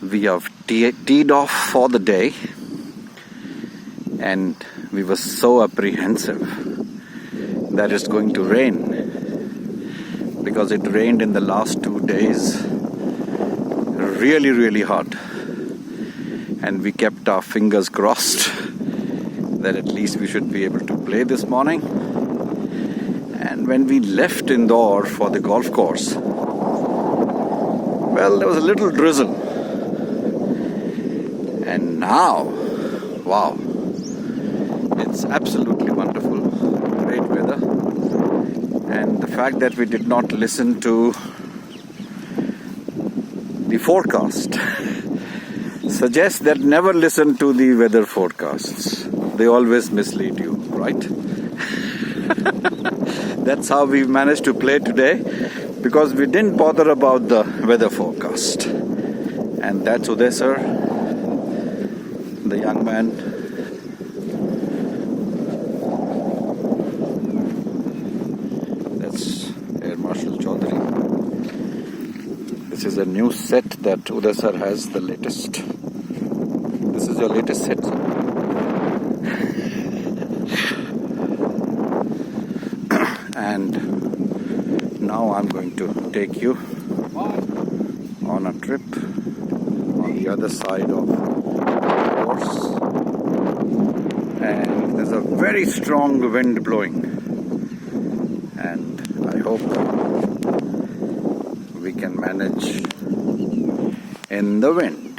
We have teed off for the day, and we were so apprehensive that it's going to rain, because it rained in the last 2 days really hard, and we kept our fingers crossed that at least we should be able to play this morning. And when we left Indore for the golf course, well, there was a little drizzle. And now, wow, it's absolutely wonderful, great weather. And the fact that we did not listen to the forecast suggests that never listen to the weather forecasts. They always mislead you, right? That's how we managed to play today, because we didn't bother about the weather forecast. And that's Uday sir, the young man. That's Air Marshal Chaudhary. This is a new set that Uday sir has, the latest. This is your latest set, sir? And now I'm going to take you on a trip on the other side of the course. And there's a very strong wind blowing. And I hope we can manage in the wind.